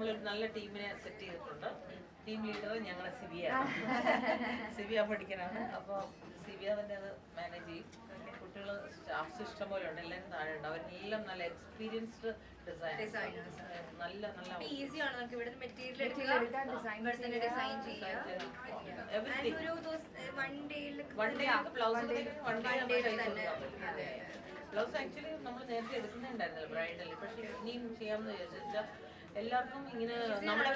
നമ്മളൊരു നല്ല ടീമിനെ സെറ്റ് ചെയ്തിട്ടുണ്ട്. ടീം ലീഡർ ഞങ്ങളുടെ സിവിയ സിവിയ പഠിക്കാനാണ്. അപ്പോൾ സിവിയ തന്നെ അത് മാനേജ് ചെയ്യും. കുട്ടികൾ സ്റ്റാഫ്സ് ഇഷ്ടം പോലെ ഉണ്ട്, എല്ലാവരും താഴെ ഉണ്ട്. അവരെല്ലാം നല്ല എക്സ്പീരിയൻസ്ഡ് ഡിസൈനേഴ്സ്. നല്ല നല്ല ഈസിയാണ് നമുക്ക് ഇവിടെ മെറ്റീരിയൽ ഡിസൈൻ ചെയ്യാം. ബ്ലൗസ് ആക്ച്വലി നമ്മൾ നേരത്തെ എടുക്കുന്നുണ്ടായിരുന്നല്ലോ ബ്രൈഡല്, പക്ഷെ ഇനിയും ചെയ്യാമെന്ന് വിചാരിച്ചാൽ എല്ലാവർക്കും ഇങ്ങനെ നമ്മുടെ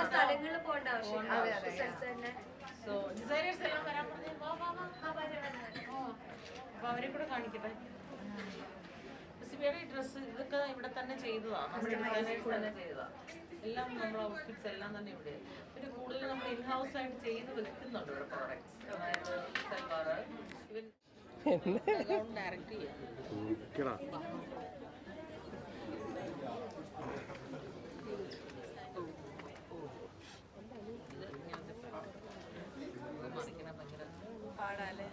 സ്ഥലങ്ങളിൽ പോകേണ്ട ആവശ്യമില്ല. സോ ഡിസൈനേഴ്സ് എല്ലാം വരാൻ പറഞ്ഞു. അപ്പൊ അവരെ കൂടെ കാണിക്കട്ടെ. സിബിയുടെ ഡ്രസ്സ് ഇതൊക്കെ ഇവിടെ തന്നെ ചെയ്തതാണ്, നമ്മുടെ ഡിസൈനേഴ്സ് തന്നെ ചെയ്തതാണ്. എല്ലാം നമ്മുടെ ഔട്ട്ഫിറ്റ്സ് എല്ലാം തന്നെ ഇവിടെ. പിന്നെ കൂടുതൽ നമ്മൾ ഇൻഹൗസ് ആയിട്ട് ചെയ്ത് വെക്കുന്നുണ്ട് ഇവിടെ പ്രോഡക്ട്സ്. അതായത് സൽവാർ ഇവൻ ഡയറക്റ്റ് ചെയ്യാം. മറിക്കണ ഭയങ്കര പാടാല്ലേ.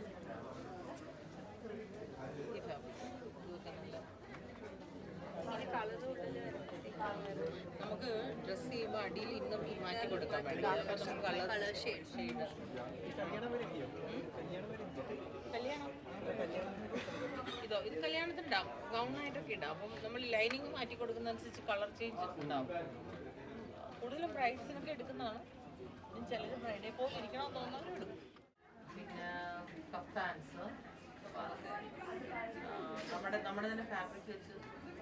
നമുക്ക് ഡ്രസ് ചെയ്യുമ്പോൾ അടിയിൽ ഇന്നും മാറ്റി കൊടുക്കാൻ വേണ്ടി കളർ ഷെയ്ഡ് കല്യാണം ഇതോ ഇത് കല്യാണത്തിന് ഉണ്ടാവും, ഗൗണായിട്ടൊക്കെ ഉണ്ടാവും. അപ്പം നമ്മൾ ലൈനിങ് മാറ്റി കൊടുക്കുന്നതനുസരിച്ച് കളർ ചേഞ്ച് ഉണ്ടാവും. കൂടുതലും ബ്രൈഡ്സിനൊക്കെ എടുക്കുന്നതാണ്. ചിലർ ബ്രൈഡെ പോലെ ഇരിക്കണമെന്ന് തോന്നുന്നവരും എടുക്കും. പിന്നെ കഫ്താൻസ് നമ്മുടെ തന്നെ ഫാബ്രിക് വെച്ച്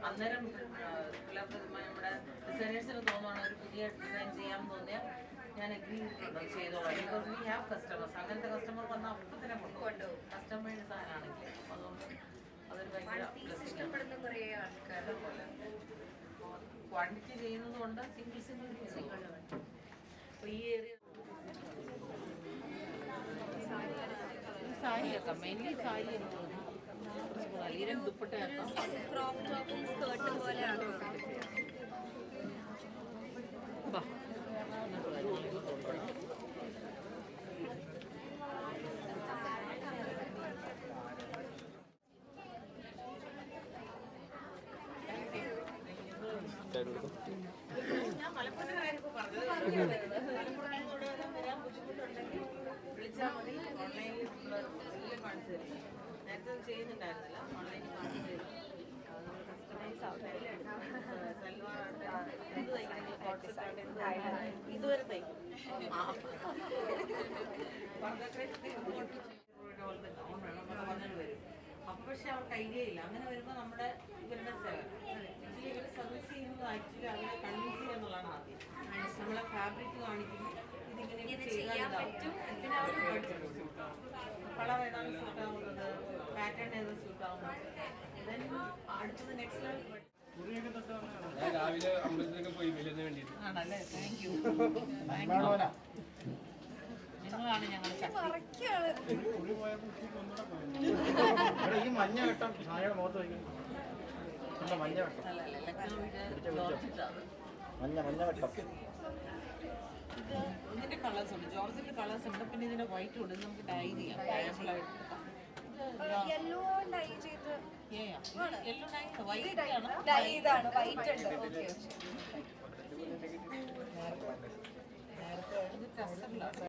അന്നേരം പിള്ളേർക്ക് നമ്മുടെ ഡിസൈനേഴ്സിന് തോന്നുവാണ് ഒരു പുതിയ ഡിസൈൻ ചെയ്യാമെന്ന് തോന്നിയാൽ ഞാൻ എഗ്രി ചെയ്തോളാം. Because we have customers. അങ്ങനത്തെ കസ്റ്റമർ വന്നാൽ അപ്പം തന്നെ കൊണ്ടുപോകും. കസ്റ്റമൈഡ് സാധനമാണെങ്കിൽ അതുകൊണ്ട് അതൊരു ഭയങ്കര ക്വാണ്ടിറ്റി ചെയ്യുന്നത് കൊണ്ട് സിംഗിൾ അപ്പോൾ ഈ ഏരിയ സാരിയൊക്കെ മെയിൻലി സാരി എന്ന് തോന്നുന്നു. ദുപ്പട്ട ക്രോപ്പ് ടോപ്പും സ്കേർട്ടും പോലെ ആക്കും. ഞാൻ മലപ്പുറത്തെ കാര്യമൊക്കെ പറഞ്ഞത്. മലപ്പുറത്തോട് വരാൻ ബുദ്ധിമുട്ടുണ്ടെങ്കിൽ വിളിച്ചാൽ മതി. ഓൺലൈനിൽ എല്ലാം കാണിച്ചു തരും. നേരത്തെ ചെയ്യുന്നുണ്ടായിരുന്നില്ല, ഓൺലൈനിൽ കാണിച്ചു തരും. നമ്മൾ കസ്റ്റമൈസ് എന്ത് തയ്ക്കണമെങ്കിൽ കോൺസെപ്റ്റ് ഇതുവരെ തയ്ക്കും. വന്നിട്ട് വരും. അപ്പം പക്ഷെ അവർക്ക് ഐഡിയ ഇല്ല. അങ്ങനെ വരുമ്പോൾ നമ്മുടെ ഇവരുടെ ആക്ച്വലി ഇവർ സർവീസ് ചെയ്യുന്നത് ആക്ച്വലി അവരെ കൺവിൻസ് ചെയ്യുക എന്നുള്ളതാണ് ആദ്യം. നമ്മളെ ഫാബ്രിക് കാണിക്കുന്നു, ഇതിങ്ങനെ ചെയ്യാൻ പറ്റും. പിന്നെ അവർ കളർ ഏതാണ് സ്യൂട്ടാവുന്നത്, പാറ്റേൺ ഏത് സ്യൂട്ടാവുന്നത്, ദെൻ അടുത്തത് നെക്സ്റ്റ് ലെവൽ. രാവിലെ അമ്പലത്തിലൊക്കെ പോയി വിലന് വേണ്ടിയിട്ട്. ആണല്ലേ, താങ്ക് യു. നിങ്ങളാണ് ഞങ്ങളുടെ ഈ മഞ്ഞ വെട്ടം സായയുടെ മുഖത്ത് വയ്ക്കും. മഞ്ഞ വെട്ടം മഞ്ഞ വെട്ടം. ഇതിന്റെ കളേഴ്സ് ഉണ്ട്, ജോർജിന്റെ കളേഴ്സ് ഉണ്ട്. പിന്നെ ഇതിന്റെ വൈറ്റ് ഉണ്ട്, നമുക്ക് ഡൈ ചെയ്യാം. യെല്ലോ ഡൈ ചെയ്ത് യെല്ലോ ഡൈ വൈറ്റ് ആണ്. ഡൈ ഇതാണ് വൈറ്റ് ഉണ്ട്. ഓക്കെ നേരത്തെ